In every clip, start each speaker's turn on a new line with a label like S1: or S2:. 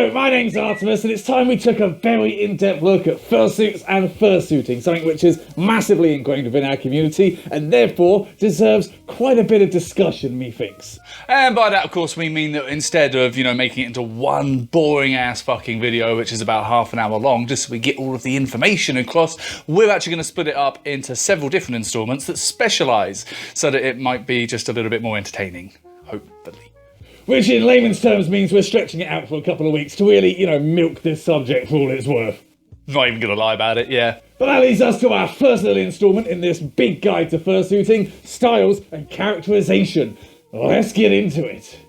S1: Hello, my name's Artemis, and it's time we took a very in-depth look at fursuits and fursuiting, something which is massively ingrained within our community, and therefore deserves quite a bit of discussion, methinks.
S2: And by that, of course, we mean that instead of, making it into one boring-ass fucking video, which is about half an hour long, just so we get all of the information across, we're actually going to split it up into several different installments that specialise, so that it might be just a little bit more entertaining, hopefully.
S1: Which in layman's terms means we're stretching it out for a couple of weeks to really, milk this subject for all it's worth.
S2: Not even gonna lie about it, yeah.
S1: But that leads us to our first little instalment in this big guide to fursuiting, styles and characterization. Let's get into it.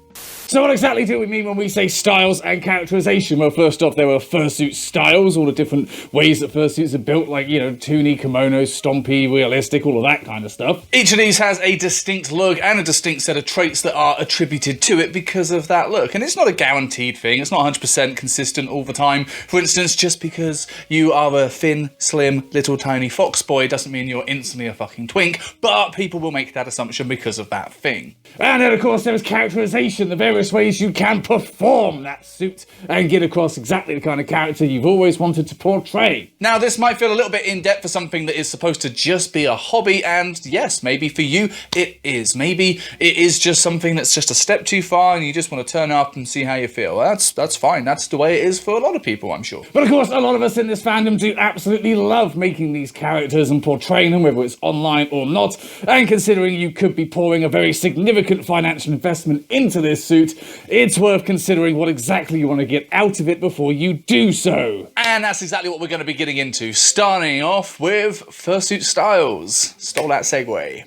S1: So what exactly do we mean when we say styles and characterization? Well, first off, there are fursuit styles, all the different ways that fursuits are built, like, Toony, kimono, stompy, realistic, all of that kind of stuff.
S2: Each of these has a distinct look and a distinct set of traits that are attributed to it because of that look. And it's not a guaranteed thing, it's not 100% consistent all the time. For instance, just because you are a thin, slim, little tiny fox boy doesn't mean you're instantly a fucking twink, but people will make that assumption because of that thing.
S1: And then, of course, there is characterization, the various ways you can perform that suit and get across exactly the kind of character you've always wanted to portray.
S2: Now, this might feel a little bit in-depth for something that is supposed to just be a hobby, and yes, maybe for you it is. Maybe it is just something that's just a step too far and you just want to turn up and see how you feel. That's fine. That's the way it is for a lot of people, I'm sure.
S1: But of course, a lot of us in this fandom do absolutely love making these characters and portraying them, whether it's online or not. And considering you could be pouring a very significant financial investment into this suit, it's worth considering what exactly you want to get out of it before you do so.
S2: And that's exactly what we're going to be getting into, starting off with Fursuit Styles. Stole that segue.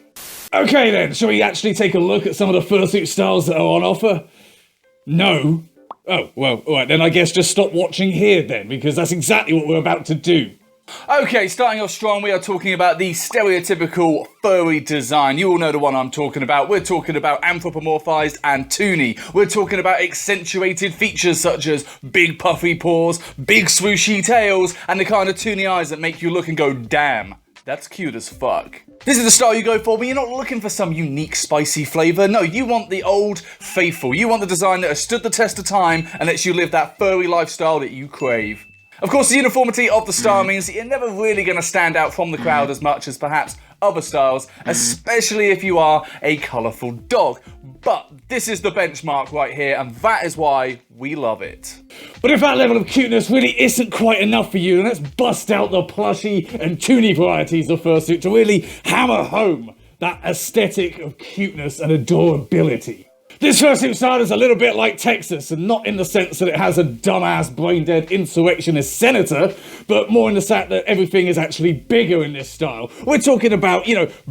S1: Okay then, shall we actually take a look at some of the fursuit styles that are on offer? No? Oh, well, alright then I guess just stop watching here then, because that's exactly what we're about to do.
S2: Okay, starting off strong, we are talking about the stereotypical furry design. You all know the one I'm talking about. We're talking about anthropomorphized and toony. We're talking about accentuated features such as big puffy paws, big swooshy tails, and the kind of toony eyes that make you look and go, damn, that's cute as fuck. This is the style you go for when you're not looking for some unique spicy flavour. No, you want the old faithful. You want the design that has stood the test of time and lets you live that furry lifestyle that you crave. Of course, the uniformity of the style means that you're never really going to stand out from the crowd as much as perhaps other styles, especially if you are a colourful dog. But this is the benchmark right here, and that is why we love it.
S1: But if that level of cuteness really isn't quite enough for you, then let's bust out the plushy and toony varieties of fursuit to really hammer home that aesthetic of cuteness and adorability. This fursuit style is a little bit like Texas, and not in the sense that it has a dumbass, brain-dead insurrectionist senator, but more in the fact that everything is actually bigger in this style. We're talking about,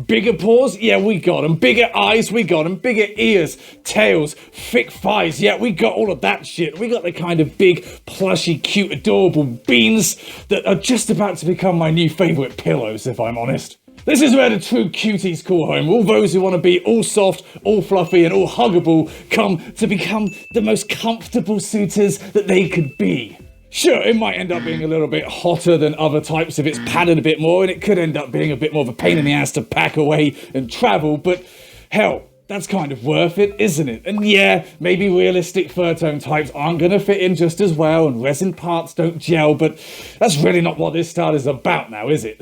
S1: bigger paws, yeah, we got them. Bigger eyes, we got them. Bigger ears, tails, thick thighs, yeah, we got all of that shit. We got the kind of big, plushy, cute, adorable beans that are just about to become my new favourite pillows, if I'm honest. This is where the true cuties call home. All those who want to be all soft, all fluffy, and all huggable come to become the most comfortable suitors that they could be. Sure, it might end up being a little bit hotter than other types if it's padded a bit more, and it could end up being a bit more of a pain in the ass to pack away and travel, but hell, that's kind of worth it, isn't it? And yeah, maybe realistic fur tone types aren't going to fit in just as well, and resin parts don't gel, but that's really not what this style is about now, is it?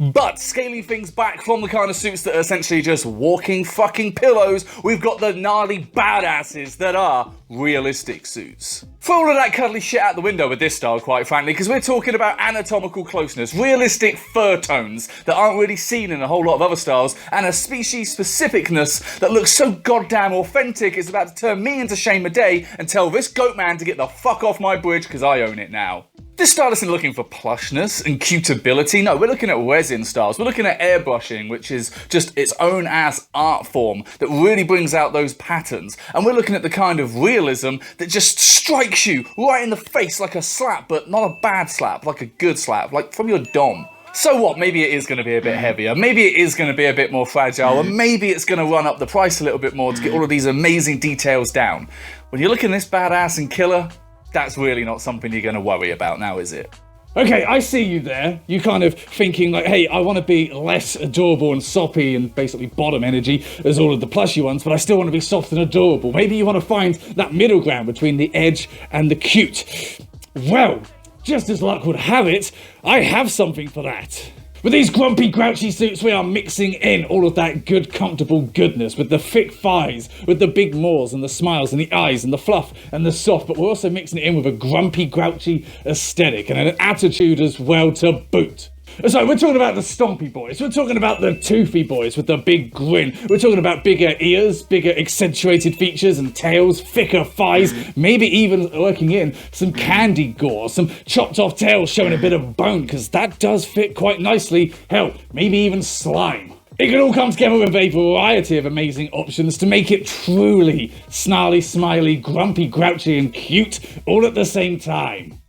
S2: But scaling things back from the kind of suits that are essentially just walking fucking pillows, we've got the gnarly badasses that are realistic suits. Throw all of that cuddly shit out the window with this style, quite frankly, because we're talking about anatomical closeness, realistic fur tones that aren't really seen in a whole lot of other styles, and a species specificness that looks so goddamn authentic it's about to turn me into Shane Madej and tell this goat man to get the fuck off my bridge because I own it now. This style isn't looking for plushness and cutability. No, we're looking at resin styles. We're looking at airbrushing, which is just its own ass art form that really brings out those patterns. And we're looking at the kind of realism that just strikes you right in the face like a slap, but not a bad slap, like a good slap, like from your dom. So what, maybe it is going to be a bit heavier, maybe it is going to be a bit more fragile, and maybe it's going to run up the price a little bit more to get all of these amazing details down. When you're looking at this badass and killer, that's really not something you're going to worry about now, is it?
S1: Okay, I see you there. You kind of thinking like, hey, I want to be less adorable and soppy and basically bottom energy as all of the plushy ones, but I still want to be soft and adorable. Maybe you want to find that middle ground between the edge and the cute. Well, just as luck would have it, I have something for that. With these grumpy, grouchy suits, we are mixing in all of that good, comfortable goodness with the thick thighs, with the big maws and the smiles and the eyes and the fluff and the soft, but we're also mixing it in with a grumpy, grouchy aesthetic and an attitude as well to boot. So we're talking about the stompy boys, we're talking about the toothy boys with the big grin, we're talking about bigger ears, bigger accentuated features and tails, thicker thighs, maybe even working in some candy gore, some chopped off tails showing a bit of bone, because that does fit quite nicely. Hell, maybe even slime. It can all come together with a variety of amazing options to make it truly snarly, smiley, grumpy, grouchy and cute all at the same time.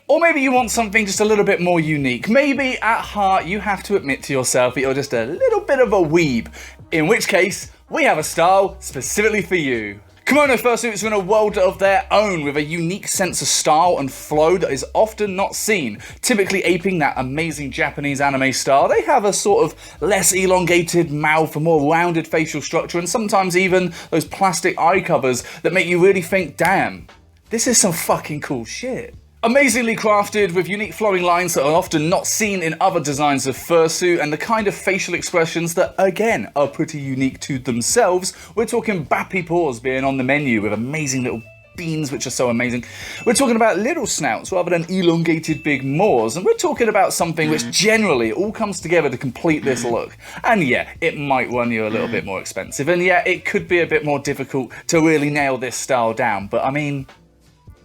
S2: Or maybe you want something just a little bit more unique. Maybe at heart you have to admit to yourself that you're just a little bit of a weeb. In which case, we have a style specifically for you. Kimono fursuits are in a world of their own with a unique sense of style and flow that is often not seen. Typically aping that amazing Japanese anime style, they have a sort of less elongated mouth, a more rounded facial structure, and sometimes even those plastic eye covers that make you really think, damn, this is some fucking cool shit. Amazingly crafted with unique flowing lines that are often not seen in other designs of fursuit and the kind of facial expressions that again are pretty unique to themselves. We're talking bappy paws being on the menu with amazing little beans which are so amazing. We're talking about little snouts rather than elongated big maws, and we're talking about something which generally all comes together to complete this look. And yeah, it might run you a little bit more expensive, and yeah, it could be a bit more difficult to really nail this style down, but I mean,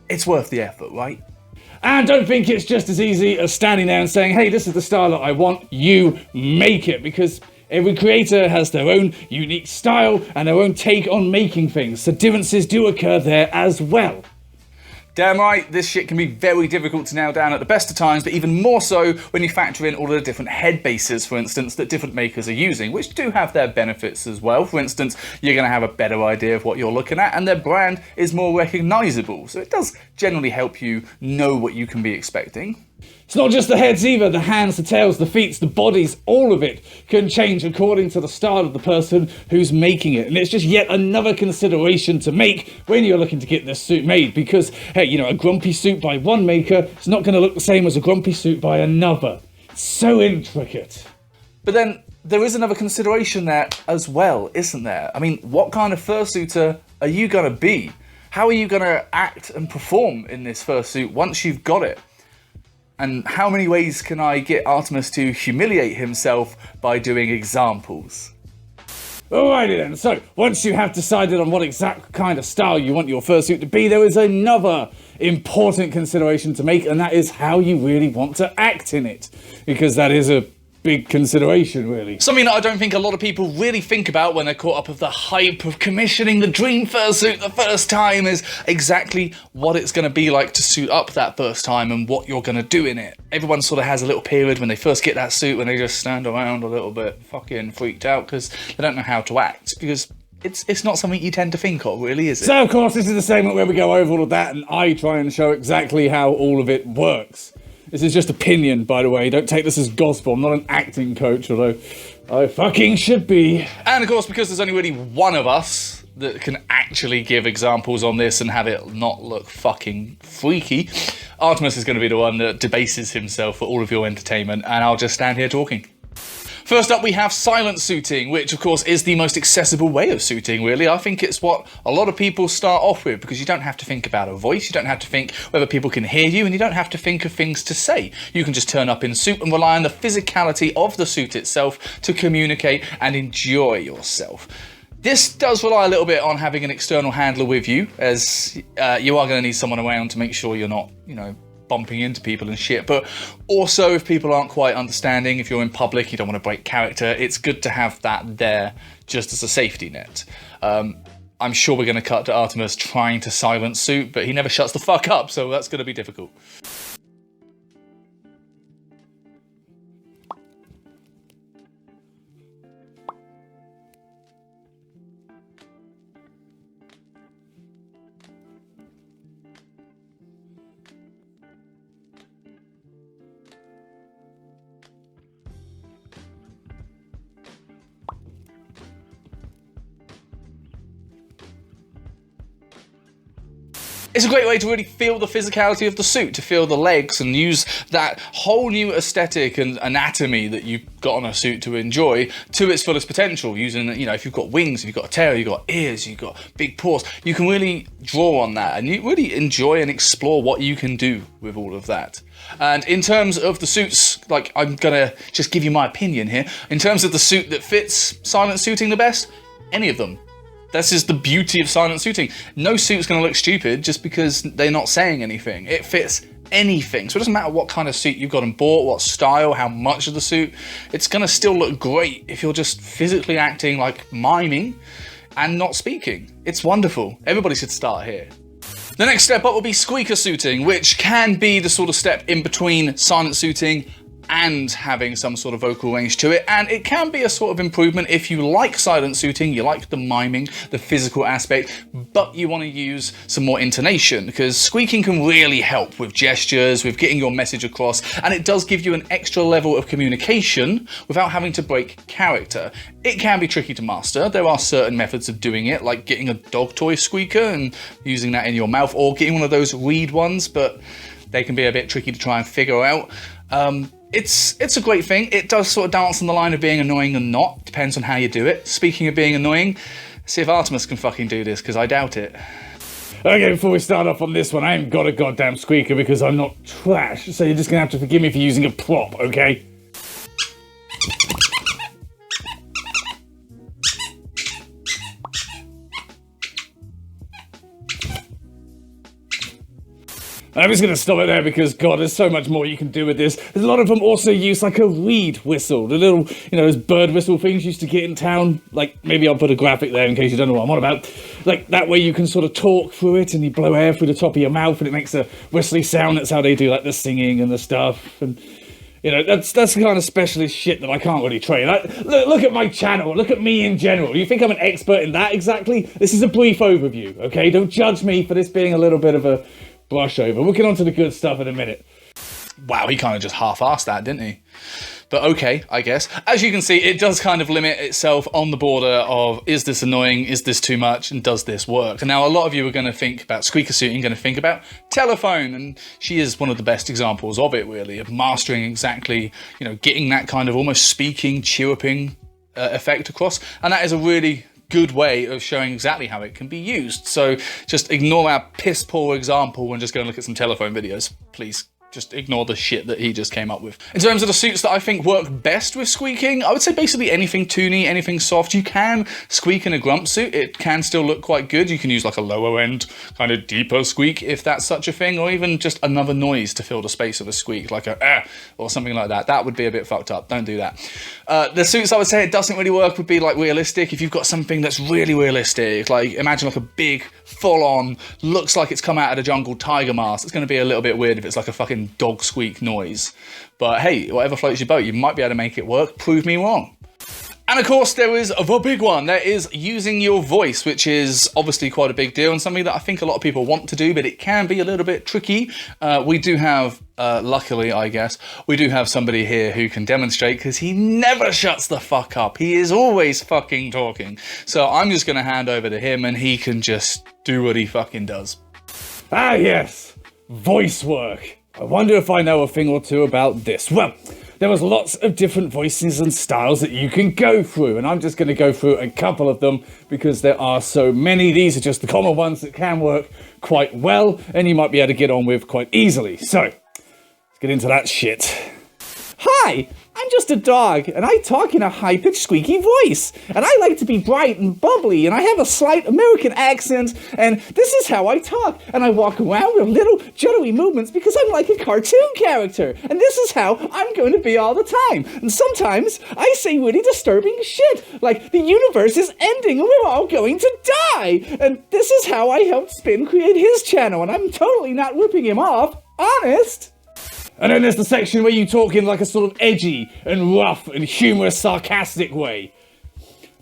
S2: it's worth the effort, right?
S1: And don't think it's just as easy as standing there and saying, hey, this is the style that I want, you make it, because every creator has their own unique style and their own take on making things, so differences do occur there as well.
S2: Damn right, this shit can be very difficult to nail down at the best of times, but even more so when you factor in all of the different head bases, for instance, that different makers are using, which do have their benefits as well. For instance, you're going to have a better idea of what you're looking at, and their brand is more recognisable, so it does generally help you know what you can be expecting.
S1: It's not just the heads either, the hands, the tails, the feet, the bodies, all of it can change according to the style of the person who's making it. And it's just yet another consideration to make when you're looking to get this suit made, because, hey, you know, a grumpy suit by one maker is not going to look the same as a grumpy suit by another. It's so intricate.
S2: But then there is another consideration there as well, isn't there? I mean, what kind of fursuiter are you going to be? How are you going to act and perform in this fursuit once you've got it? And how many ways can I get Artemis to humiliate himself by doing examples?
S1: Alrighty then, so once you have decided on what exact kind of style you want your fursuit to be, there is another important consideration to make, and that is how you really want to act in it. Because that is a big consideration, really.
S2: Something that I don't think a lot of people really think about when they're caught up with the hype of commissioning the dream fursuit the first time is exactly what it's going to be like to suit up that first time and what you're going to do in it. Everyone sort of has a little period when they first get that suit when they just stand around a little bit fucking freaked out because they don't know how to act, because it's not something you tend to think of, really, is it?
S1: So, of course, this is the segment where we go over all of that and I try and show exactly how all of it works. This is just opinion, by the way. Don't take this as gospel. I'm not an acting coach, although I fucking should be.
S2: And of course, because there's only really one of us that can actually give examples on this and have it not look fucking freaky, Artemis is going to be the one that debases himself for all of your entertainment, and I'll just stand here talking. First up, we have silent suiting, which of course is the most accessible way of suiting, really. I think it's what a lot of people start off with, because you don't have to think about a voice, you don't have to think whether people can hear you, and you don't have to think of things to say. You can just turn up in suit and rely on the physicality of the suit itself to communicate and enjoy yourself. This does rely a little bit on having an external handler with you, as you are going to need someone around to make sure you're not, you know, bumping into people and shit, but also if people aren't quite understanding, if you're in public, you don't want to break character, it's good to have that there just as a safety net. I'm sure we're going to cut to Artemis trying to silence suit, but he never shuts the fuck up, so that's going to be difficult. It's a great way to really feel the physicality of the suit, to feel the legs and use that whole new aesthetic and anatomy that you've got on a suit to enjoy to its fullest potential. Using, you know, if you've got wings, if you've got a tail, you've got ears, you've got big paws, you can really draw on that and you really enjoy and explore what you can do with all of that. And in terms of the suits, like, I'm gonna just give you my opinion here. In terms of the suit that fits silent suiting the best, any of them. This is the beauty of silent suiting. No suit's going to look stupid just because they're not saying anything. It fits anything. So it doesn't matter what kind of suit you've got and bought, what style, how much of the suit. It's going to still look great if you're just physically acting like miming and not speaking. It's wonderful. Everybody should start here. The next step up will be squeaker suiting, which can be the sort of step in between silent suiting and having some sort of vocal range to it, and it can be a sort of improvement if you like silent suiting, you like the miming, the physical aspect, but you want to use some more intonation, because squeaking can really help with gestures, with getting your message across, and it does give you an extra level of communication without having to break character. It can be tricky to master. There are certain methods of doing it, like getting a dog toy squeaker and using that in your mouth, or getting one of those reed ones, but they can be a bit tricky to try and figure out. It's a great thing. It does sort of dance on the line of being annoying and not. Depends on how you do it. Speaking of being annoying, see if Artemis can fucking do this, because I doubt it.
S1: Okay, before we start off on this one, I ain't got a goddamn squeaker because I'm not trash, so you're just gonna have to forgive me for using a prop, okay? I'm just going to stop it there because, God, there's so much more you can do with this. There's a lot of them also use like a reed whistle. The little, you know, those bird whistle things you used to get in town. Like, maybe I'll put a graphic there in case you don't know what I'm on about. Like, that way you can sort of talk through it and you blow air through the top of your mouth and it makes a whistly sound. That's how they do, like, the singing and the stuff. And, you know, that's the kind of specialist shit that I can't really train. Look at my channel. Look at me in general. You think I'm an expert in that exactly? This is a brief overview, okay? Don't judge me for this being a little bit of a brush over. We'll get on to the good stuff in a minute.
S2: Wow, he kind of just half-assed that, didn't he? But okay, I guess. As you can see, it does kind of limit itself on the border of, is this annoying, is this too much, and does this work? And now a lot of you are going to think about squeaker suiting, going to think about telephone, and she is one of the best examples of it, really, of mastering exactly, you know, getting that kind of almost speaking, chirruping effect across, and that is a really good way of showing exactly how it can be used. So just ignore our piss poor example and just go and look at some telephone videos, please. Just ignore the shit that he just came up with. In terms of the suits that I think work best with squeaking, I would say basically anything toony, anything soft. You can squeak in a Grump suit. It can still look quite good. You can use like a lower end, kind of deeper squeak if that's such a thing, or even just another noise to fill the space of a squeak, like a or something like that. That would be a bit fucked up. Don't do that. The suits I would say it doesn't really work would be like realistic. If you've got something that's really realistic, like imagine like a big, full-on, looks like it's come out of the jungle tiger mask. It's going to be a little bit weird if it's like a fucking dog squeak noise. But hey, whatever floats your boat, you might be able to make it work. Prove me wrong. And of course, there is the big one. There is using your voice, which is obviously quite a big deal and something that I think a lot of people want to do, but it can be a little bit tricky. We do have, luckily, I guess, we do have somebody here who can demonstrate because he never shuts the fuck up. He is always fucking talking. So I'm just going to hand over to him and he can just do what he fucking does.
S1: Ah, yes. Voice work. I wonder if I know a thing or two about this. Well, there was lots of different voices and styles that you can go through, and I'm just going to go through a couple of them because there are so many. These are just the common ones that can work quite well, and you might be able to get on with quite easily. So, let's get into that shit. Hi! I'm just a dog, and I talk in a high-pitched, squeaky voice. And I like to be bright and bubbly, and I have a slight American accent, and this is how I talk. And I walk around with little jittery movements because I'm like a cartoon character. And this is how I'm going to be all the time. And sometimes I say really disturbing shit, like the universe is ending and we're all going to die. And this is how I helped Spyn create his channel, and I'm totally not ripping him off. Honest. And then there's the section where you talk in like a sort of edgy and rough and humorous, sarcastic way.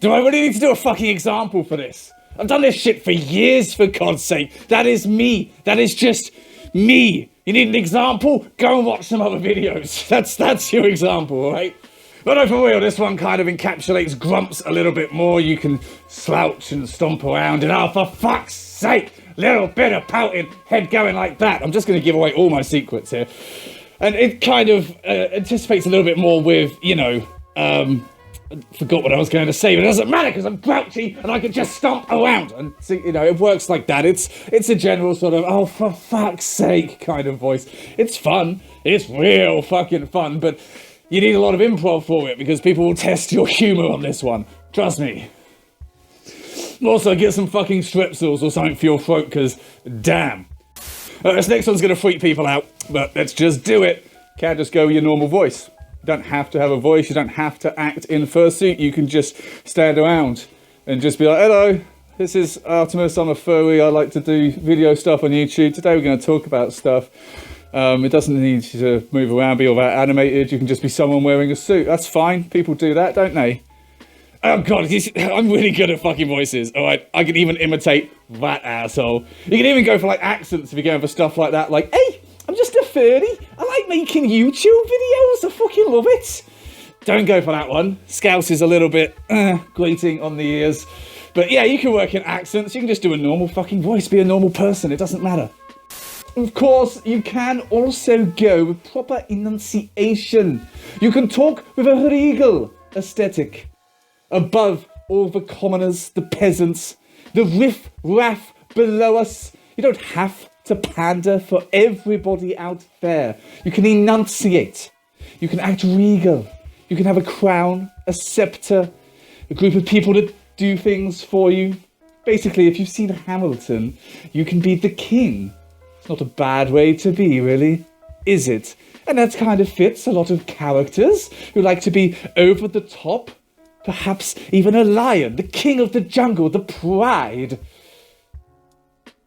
S1: Do I really need to do a fucking example for this? I've done this shit for years, for God's sake. That is me. That is just me. You need an example? Go and watch some other videos. That's your example, alright? But no, for real, this one kind of encapsulates Grumps a little bit more. You can slouch and stomp around and, oh, for fuck's sake, little bit of pouting, head going like that. I'm just going to give away all my secrets here. And it kind of anticipates a little bit more with, you know, I forgot what I was going to say, but it doesn't matter because I'm grouchy and I can just stomp around. And see, you know, it works like that. It's a general sort of, oh, for fuck's sake kind of voice. It's fun. It's real fucking fun, but you need a lot of improv for it because people will test your humor on this one. Trust me. Also, get some fucking strepsils or something for your throat because, damn. This next one's going to freak people out, but let's just do it. Can't just go with your normal voice. You don't have to have a voice. You don't have to act in fursuit. You can just stand around and just be like, hello, this is Artemis. I'm a furry. I like to do video stuff on YouTube. Today we're going to talk about stuff. It doesn't need you to move around, be all that animated. You can just be someone wearing a suit. That's fine. People do that, don't they? Oh god, I'm really good at fucking voices. Alright, I can even imitate that asshole. You can even go for like accents if you're going for stuff like that. Like, hey, I'm just a furry. I like making YouTube videos. I fucking love it. Don't go for that one. Scouse is a little bit grating on the ears. But yeah, you can work in accents. You can just do a normal fucking voice. Be a normal person. It doesn't matter. Of course, you can also go with proper enunciation. You can talk with a regal aesthetic. Above all the commoners, the peasants, the riff-raff below us. You don't have to pander for everybody out there. You can enunciate. You can act regal. You can have a crown, a scepter, a group of people to do things for you. Basically, if you've seen Hamilton, you can be the king. It's not a bad way to be, really, is it? And that kind of fits a lot of characters who like to be over the top. Perhaps even a lion, the king of the jungle, the pride.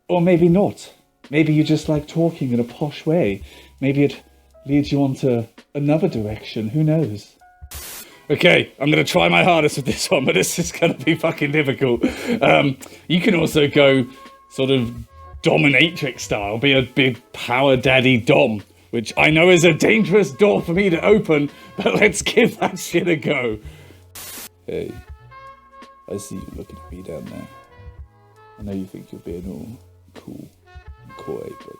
S1: Or maybe not. Maybe you just like talking in a posh way. Maybe it leads you on to another direction. Who knows? Okay, I'm going to try my hardest with this one, but this is going to be fucking difficult. You can also go sort of dominatrix style, be a big power daddy dom, which I know is a dangerous door for me to open, but let's give that shit a go. Hey, I see you looking at me down there. I know you think you're being all cool and coy, but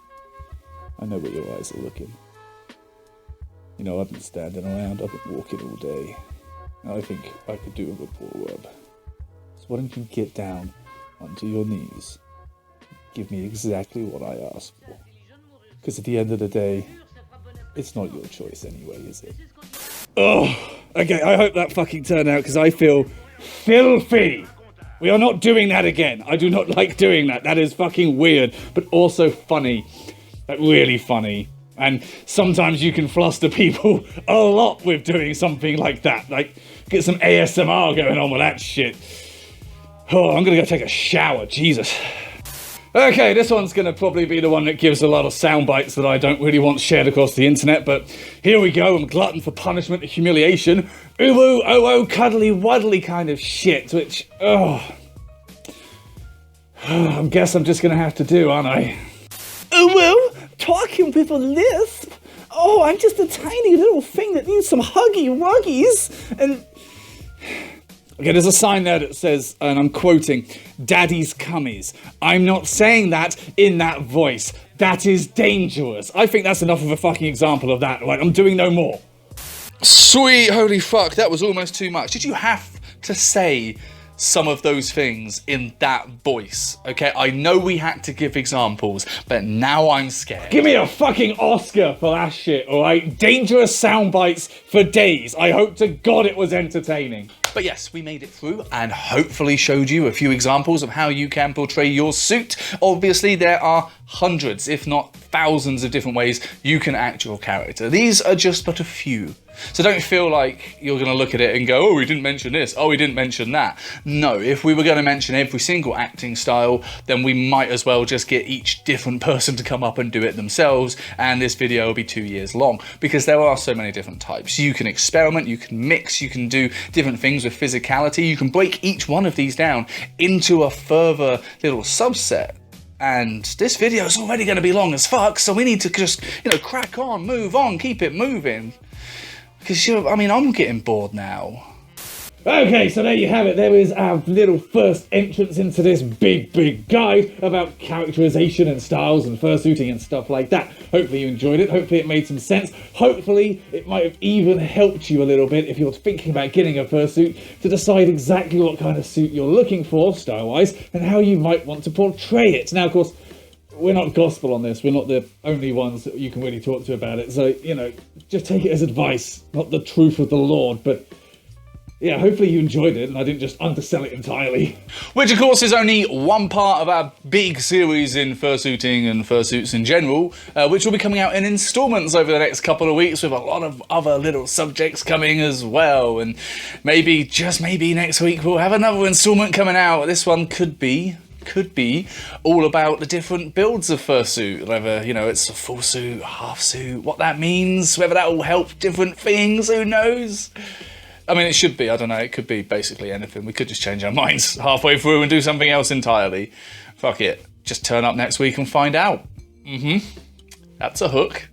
S1: I know where your eyes are looking. You know, I've been standing around, I've been walking all day, and I think I could do a good paw rub. So why don't you get down onto your knees, give me exactly what I asked for. Because at the end of the day, it's not your choice anyway, is it? Oh, okay, I hope that fucking turned out because I feel filthy. We are not doing that again. I do not like doing that. That is fucking weird, but also funny. Like, really funny. And sometimes you can fluster people a lot with doing something like that. Like, get some ASMR going on with that shit. Oh, I'm gonna go take a shower, Jesus. Okay, this one's going to probably be the one that gives a lot of sound bites that I don't really want shared across the internet, but here we go. I'm a glutton for punishment and humiliation. Ooh, oh, cuddly, wuddly kind of shit, which, I guess I'm just going to have to do, aren't I? Oh, talking with a lisp. Oh, I'm just a tiny little thing that needs some huggy-wuggies, and... Okay, there's a sign there that says, and I'm quoting, Daddy's Cummies. I'm not saying that in that voice. That is dangerous. I think that's enough of a fucking example of that. Like, I'm doing no more.
S2: Sweet, holy fuck, that was almost too much. Did you have to say some of those things in that voice? Okay, I know we had to give examples, but now I'm scared.
S1: Give me a fucking Oscar for that shit, alright? Dangerous sound bites for days. I hope to God it was entertaining.
S2: But yes, we made it through and hopefully showed you a few examples of how you can portray your suit. Obviously, there are hundreds, if not thousands of different ways you can act your character. These are just but a few. So don't feel like you're going to look at it and go, oh, we didn't mention this, oh, we didn't mention that. No, if we were going to mention every single acting style, then we might as well just get each different person to come up and do it themselves, and this video will be 2 years long, because there are so many different types. You can experiment, you can mix, you can do different things with physicality, you can break each one of these down into a further little subset. And this video is already going to be long as fuck, so we need to just, you know, crack on, move on, keep it moving. Because, I'm getting bored now.
S1: Okay, so there you have it. There is our little first entrance into this big guide about characterization and styles and fursuiting and stuff like that. Hopefully you enjoyed it. Hopefully it made some sense. Hopefully it might have even helped you a little bit if you're thinking about getting a fursuit to decide exactly what kind of suit you're looking for, style-wise, and how you might want to portray it. Now, of course, we're not gospel on this. We're not the only ones that you can really talk to about it. So, you know, just take it as advice, not the truth of the Lord, but yeah, hopefully you enjoyed it and I didn't just undersell it entirely.
S2: Which, of course, is only one part of our big series in fursuiting and fursuits in general, which will be coming out in installments over the next couple of weeks with a lot of other little subjects coming as well. And maybe, just maybe next week we'll have another installment coming out. This one could be all about the different builds of fursuit, whether, you know, it's a full suit, half suit, what that means, whether that will help different things, who knows? I mean, it should be, I don't know, it could be basically anything. We could just change our minds halfway through and do something else entirely. Fuck it. Just turn up next week and find out. That's a hook.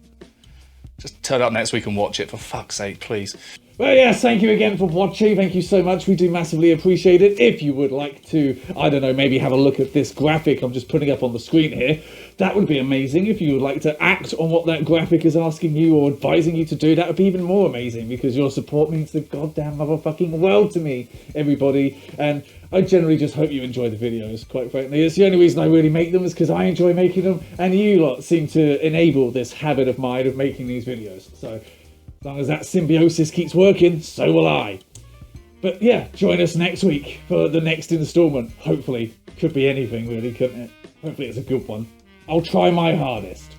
S2: Just turn up next week and watch it, for fuck's sake, please.
S1: Well, yes, thank you again for watching. Thank you so much. We do massively appreciate it. If you would like to, I don't know, maybe have a look at this graphic I'm just putting up on the screen here, that would be amazing. If you would like to act on what that graphic is asking you or advising you to do, that would be even more amazing, because your support means the goddamn motherfucking world to me, everybody. And I generally just hope you enjoy the videos, quite frankly. It's the only reason I really make them, is because I enjoy making them, and you lot seem to enable this habit of mine of making these videos. So as long as that symbiosis keeps working, so will I. But yeah, join us next week for the next installment. Hopefully. Could be anything, really, couldn't it? Hopefully it's a good one. I'll try my hardest.